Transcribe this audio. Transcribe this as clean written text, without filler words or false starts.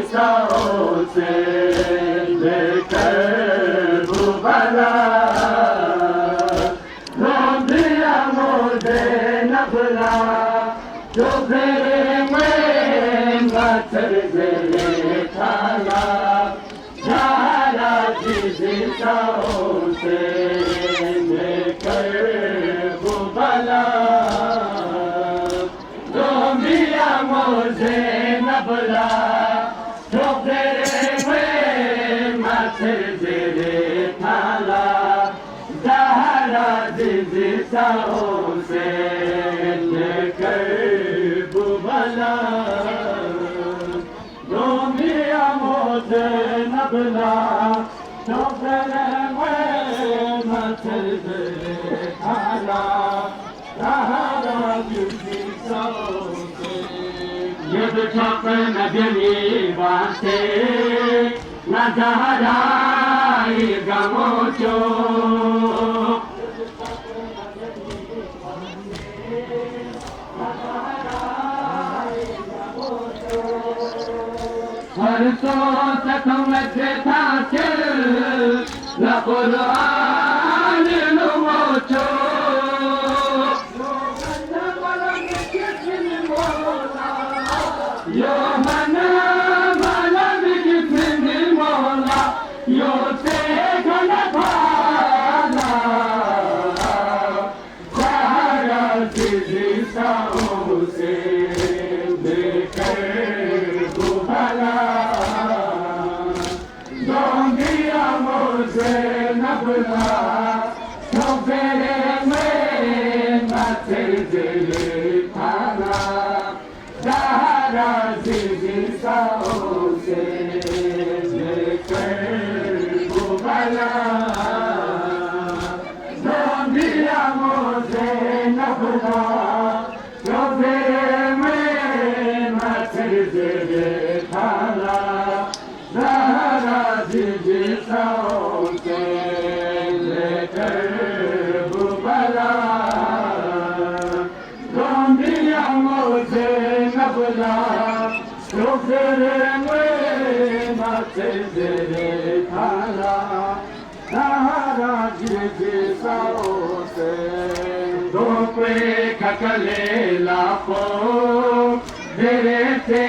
दिशाओं से लेकर भूबला ढूंढ दिया मुझे नबला जो फिर में मच्छर से खाला धारा की दिशाओं से लेकर भूबला ढूंढ दिया मुझे नबला जो फिर में मच्छर से खाला धारा की दिशाओं से लेकर भूबला ढूंढिया मुझे नबला जो फिर में मच्छर से खाला धारा की दिशाओं से ये बिछप नगनी वासे न जहराई गमोचो हर सो सकम से था चल न कुरान लुमोचो यो मन मलम कितने मौला यो से घन भाला सारा दिशाओं से लेकर भूबला ढूंढिया मुझे नबला तो फेरे में मच्छर से खाना धारा दिशाओं से लेकर भूबला ढूंढिया मुझे नबला तो फिर में मच्छर से खाना धारा दिशाओं से लेकर भूबला ढूंढिया मुझे नबला तो फिर में मच्छर से खाना धारा दिशाओं से धोपे खकले लापो तेरे थे